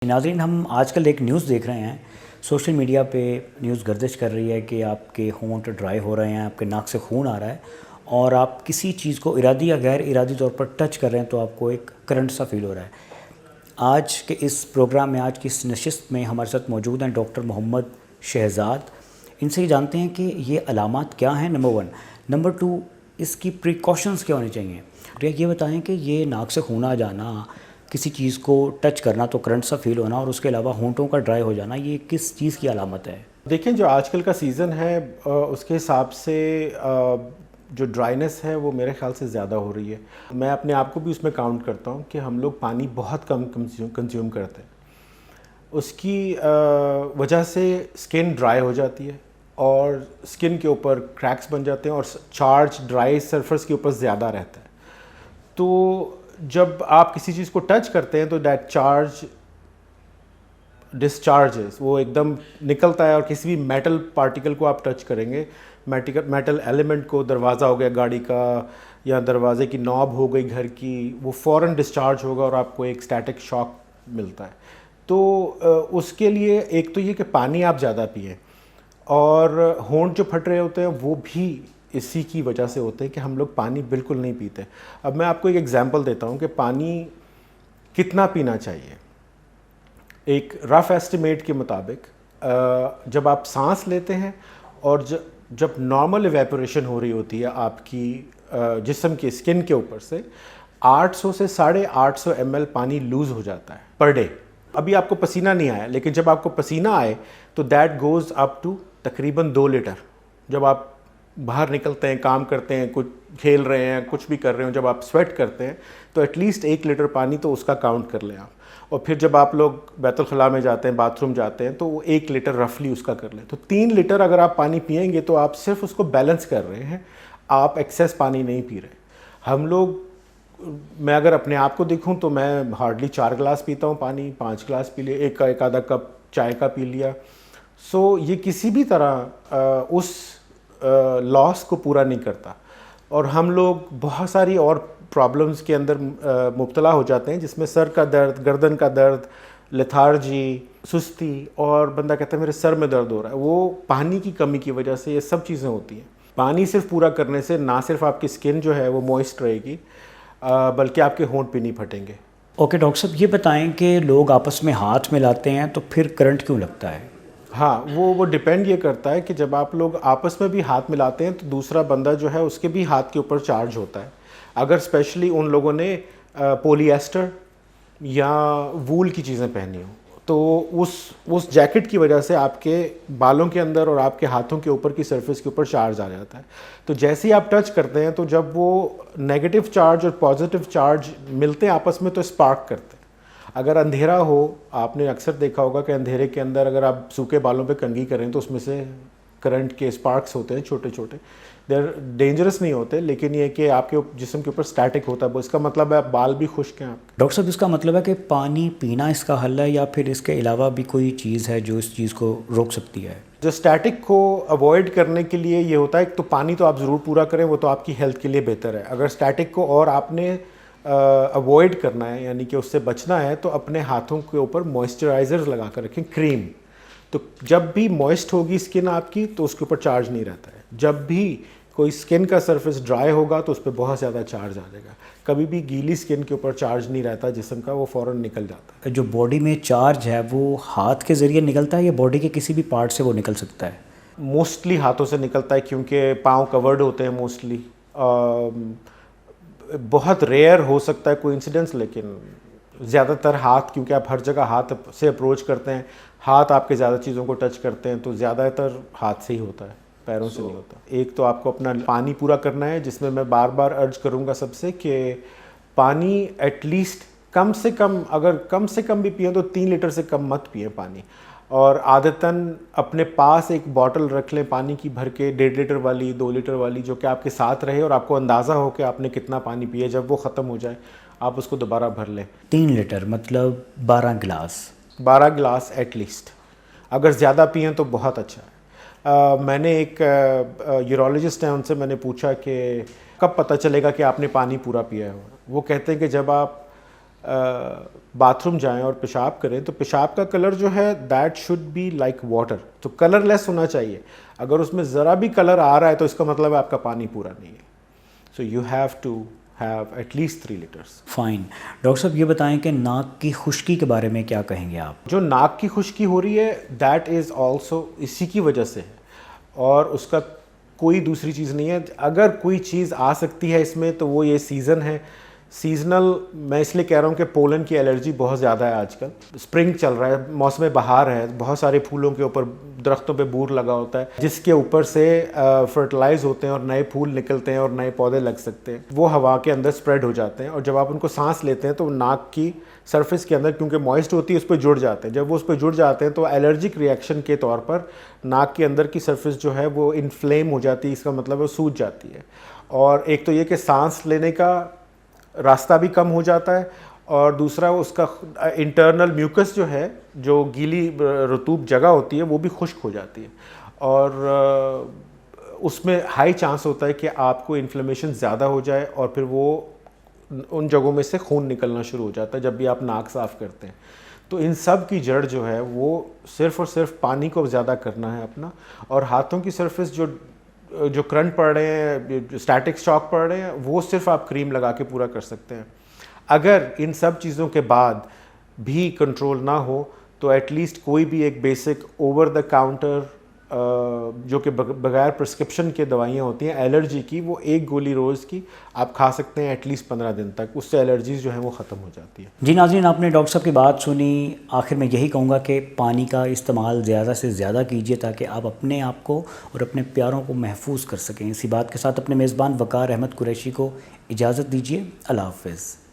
नाज़रीन, हम आजकल एक न्यूज़ देख रहे हैं, सोशल मीडिया पे न्यूज़ गर्दिश कर रही है कि आपके होंठ ड्राई हो रहे हैं, आपके नाक से खून आ रहा है और आप किसी चीज़ को इरादी या गैर इरादी तौर पर टच कर रहे हैं तो आपको एक करंट सा फील हो रहा है। आज के इस प्रोग्राम में, आज की इस नशिस्त में हमारे साथ मौजूद हैं डॉक्टर मोहम्मद शहज़ाद। इनसे ही जानते हैं कि ये अलामात क्या हैं, नंबर 1। नंबर 2, इसकी प्रिकॉशंस क्या होनी चाहिए। ये बताएं कि ये नाक से खून आ जाना, किसी चीज़ को टच करना तो करंट सा फील होना और उसके अलावा होंठों का ड्राई हो जाना, ये किस चीज़ की अलामत है? देखिए, जो आजकल का सीज़न है उसके हिसाब से जो ड्राइनेस है वो मेरे ख्याल से ज़्यादा हो रही है। मैं अपने आप को भी उसमें काउंट करता हूँ कि हम लोग पानी बहुत कम कंज्यूम करते हैं। उसकी वजह से स्किन ड्राई हो जाती है और स्किन के ऊपर क्रैक्स बन जाते हैं और चार्ज ड्राई सरफेस के ऊपर ज़्यादा रहता है। तो जब आप किसी चीज़ को टच करते हैं तो दैट चार्ज डिस्चार्जेस, वो एकदम निकलता है और किसी भी मेटल पार्टिकल को आप टच करेंगे, मेटल एलिमेंट को, दरवाज़ा हो गया गाड़ी का या दरवाजे की नॉब हो गई घर की, वो फ़ौरन डिस्चार्ज होगा और आपको एक स्टैटिक शॉक मिलता है। तो उसके लिए एक तो ये कि पानी आप ज़्यादा पिएं, और होंठ जो फट रहे होते हैं वो भी इसी की वजह से होते हैं कि हम लोग पानी बिल्कुल नहीं पीते। अब मैं आपको एक एग्जांपल देता हूँ कि पानी कितना पीना चाहिए। एक रफ़ एस्टिमेट के मुताबिक जब आप सांस लेते हैं और जब नॉर्मल इवेपोरेशन हो रही होती है आपकी जिस्म की स्किन के ऊपर से, 800 से 850 ml पानी लूज़ हो जाता है पर डे। अभी आपको पसीना नहीं आया, लेकिन जब आपको पसीना आए तो दैट गोज़ अप टू तकरीबन 2 लीटर। जब आप बाहर निकलते हैं, काम करते हैं, कुछ खेल रहे हैं, कुछ भी कर रहे हो, जब आप स्वेट करते हैं तो एटलीस्ट 1 लीटर पानी तो उसका काउंट कर लें आप। और फिर जब आप लोग बैतुल खला में जाते हैं, बाथरूम जाते हैं, तो वो 1 लीटर रफली उसका कर लें। तो 3 लीटर अगर आप पानी पिएंगे तो आप सिर्फ उसको बैलेंस कर रहे हैं, आप एक्सेस पानी नहीं पी रहे। हम लोग, मैं अगर अपने आप को देखूं तो मैं हार्डली 4 गिलास पीता हूं पानी, 5 गिलास पी लिए, एक आधा कप चाय का पी लिया। सो ये किसी भी तरह उस लॉस को पूरा नहीं करता और हम लोग बहुत सारी और प्रॉब्लम्स के अंदर मुब्तला हो जाते हैं, जिसमें सर का दर्द, गर्दन का दर्द, लेथार्जी, सुस्ती, और बंदा कहता है मेरे सर में दर्द हो रहा है। वो पानी की कमी की वजह से ये सब चीज़ें होती हैं। पानी सिर्फ पूरा करने से ना सिर्फ आपकी स्किन जो है वो मॉइस्ट रहेगी, बल्कि आपके होंठ भी नहीं फटेंगे। ओके डॉक्टर साहब, ये बताएं कि लोग आपस में हाथ मिलाते हैं तो फिर करंट क्यों लगता है? हाँ, वो डिपेंड ये करता है कि जब आप लोग आपस में भी हाथ मिलाते हैं तो दूसरा बंदा जो है उसके भी हाथ के ऊपर चार्ज होता है। अगर स्पेशली उन लोगों ने पोलिएस्टर या वूल की चीज़ें पहनी हो तो उस जैकेट की वजह से आपके बालों के अंदर और आपके हाथों के ऊपर की सरफेस के ऊपर चार्ज आ जाता है। तो जैसे ही आप टच करते हैं तो जब वो नेगेटिव चार्ज और पॉजिटिव चार्ज मिलते हैं आपस में तो स्पार्क करते हैं। अगर अंधेरा हो, आपने अक्सर देखा होगा कि अंधेरे के अंदर अगर आप सूखे बालों पे कंघी करें तो उसमें से करंट के स्पार्क्स होते हैं छोटे छोटे। देर डेंजरस नहीं होते, लेकिन ये कि आपके जिस्म के ऊपर स्टैटिक होता है, वो इसका मतलब है बाल भी खुश्क हैं आपके। डॉक्टर साहब, इसका मतलब है कि पानी पीना इसका हल है या फिर इसके अलावा भी कोई चीज़ है जो इस चीज़ को रोक सकती है? जो स्टैटिक को अवॉइड करने के लिए ये होता है कि तो पानी तो आप ज़रूर पूरा करें, वो तो आपकी हेल्थ के लिए बेहतर है। अगर स्टैटिक को और आपने अवॉइड करना है, यानी कि उससे बचना है, तो अपने हाथों के ऊपर मॉइस्चराइज़र लगा कर रखें, क्रीम। तो जब भी मॉइस्ट होगी स्किन आपकी तो उसके ऊपर चार्ज नहीं रहता है। जब भी कोई स्किन का सरफेस ड्राई होगा तो उस पर बहुत ज़्यादा चार्ज आ जाएगा। कभी भी गीली स्किन के ऊपर चार्ज नहीं रहता जिस्म का, वो फ़ौरन निकल जाता है। जो बॉडी में चार्ज है वो हाथ के ज़रिए निकलता है या बॉडी के किसी भी पार्ट से वो निकल सकता है? मोस्टली हाथों से निकलता है, क्योंकि पाँव कवर्ड होते हैं मोस्टली। बहुत रेयर हो सकता है कोई इंसिडेंस, लेकिन ज़्यादातर हाथ, क्योंकि आप हर जगह हाथ से अप्रोच करते हैं, हाथ आपके ज़्यादा चीज़ों को टच करते हैं, तो ज़्यादातर हाथ से ही होता है, पैरों से नहीं होता। एक तो आपको अपना पानी पूरा करना है, जिसमें मैं बार बार अर्ज करूँगा सबसे कि पानी एटलीस्ट कम से कम, अगर कम से कम भी पिए तो 3 लीटर से कम मत पिए पानी। और आदतन अपने पास एक बॉटल रख लें पानी की भर के, 1.5 लीटर वाली, 2 लीटर वाली, जो कि आपके साथ रहे और आपको अंदाज़ा हो कि आपने कितना पानी पिया। जब वो ख़त्म हो जाए आप उसको दोबारा भर लें। 3 लीटर मतलब 12 गिलास? 12 गिलास एटलीस्ट। अगर ज़्यादा पिएँ तो बहुत अच्छा है। मैंने एक यूरोलॉजिस्ट हैं, उनसे मैंने पूछा कि कब पता चलेगा कि आपने पानी पूरा पिया है। वो कहते हैं कि जब आप बाथरूम जाएं और पेशाब करें तो पेशाब का कलर जो है that should be like water, तो कलरलेस होना चाहिए। अगर उसमें ज़रा भी कलर आ रहा है तो इसका मतलब है आपका पानी पूरा नहीं है। So you have to have at least 3 litres. Fine. Doctor साहब ये बताएं कि नाक की खुश्की के बारे में क्या कहेंगे आप? जो नाक की खुश्की हो रही है दैट इज़ ऑल्सो इसी की वजह से है, और उसका कोई दूसरी चीज़ नहीं है। अगर कोई चीज़ आ सकती है इसमें तो वो ये सीज़न है, सीजनल। मैं इसलिए कह रहा हूँ कि पोलन की एलर्जी बहुत ज़्यादा है आजकल। स्प्रिंग चल रहा है, मौसम बहार है, बहुत सारे फूलों के ऊपर, दरख्तों पे बूर लगा होता है जिसके ऊपर से फर्टिलाइज होते हैं और नए फूल निकलते हैं और नए पौधे लग सकते हैं। वो हवा के अंदर स्प्रेड हो जाते हैं और जब आप उनको सांस लेते हैं तो नाक की सरफेस के अंदर क्योंकि मॉइस्ट होती है उस पर जुड़ जाते हैं। जब वो उस पर जुड़ जाते हैं तो एलर्जिक रिएक्शन के तौर पर नाक के अंदर की सरफेस जो है वो इन्फ्लेम हो जाती है, इसका मतलब वो सूज जाती है। और एक तो ये कि सांस लेने का रास्ता भी कम हो जाता है, और दूसरा उसका इंटरनल म्यूकस जो है, जो गीली रतूब जगह होती है, वो भी खुश्क हो जाती है और उसमें हाई चांस होता है कि आपको इन्फ्लेमेशन ज़्यादा हो जाए और फिर वो उन जगहों में से खून निकलना शुरू हो जाता है जब भी आप नाक साफ़ करते हैं। तो इन सब की जड़ जो है वो सिर्फ़ और सिर्फ पानी को ज़्यादा करना है अपना, और हाथों की सरफेस जो करंट पड़ रहे हैं, जो स्टैटिक शॉक पड़ रहे हैं, वो सिर्फ आप क्रीम लगा के पूरा कर सकते हैं। अगर इन सब चीज़ों के बाद भी कंट्रोल ना हो तो एटलीस्ट कोई भी एक बेसिक ओवर द काउंटर जो कि बगैर प्रिस्क्रिप्शन के दवाइयाँ होती हैं एलर्जी की, वो एक गोली रोज़ की आप खा सकते हैं एटलीस्ट 15 दिन तक। उससे एलर्जीज जो है वो ख़त्म हो जाती है। जी नाज़रीन, आपने डॉक्टर साहब की बात सुनी। आखिर में यही कहूँगा कि पानी का इस्तेमाल ज़्यादा से ज़्यादा कीजिए ताकि आप अपने आप को और अपने प्यारों को महफूज कर सकें। इसी बात के साथ अपने मेज़बान वक़ार अहमद कुरैशी को इजाज़त दीजिए। अल्लाह हाफ़िज़।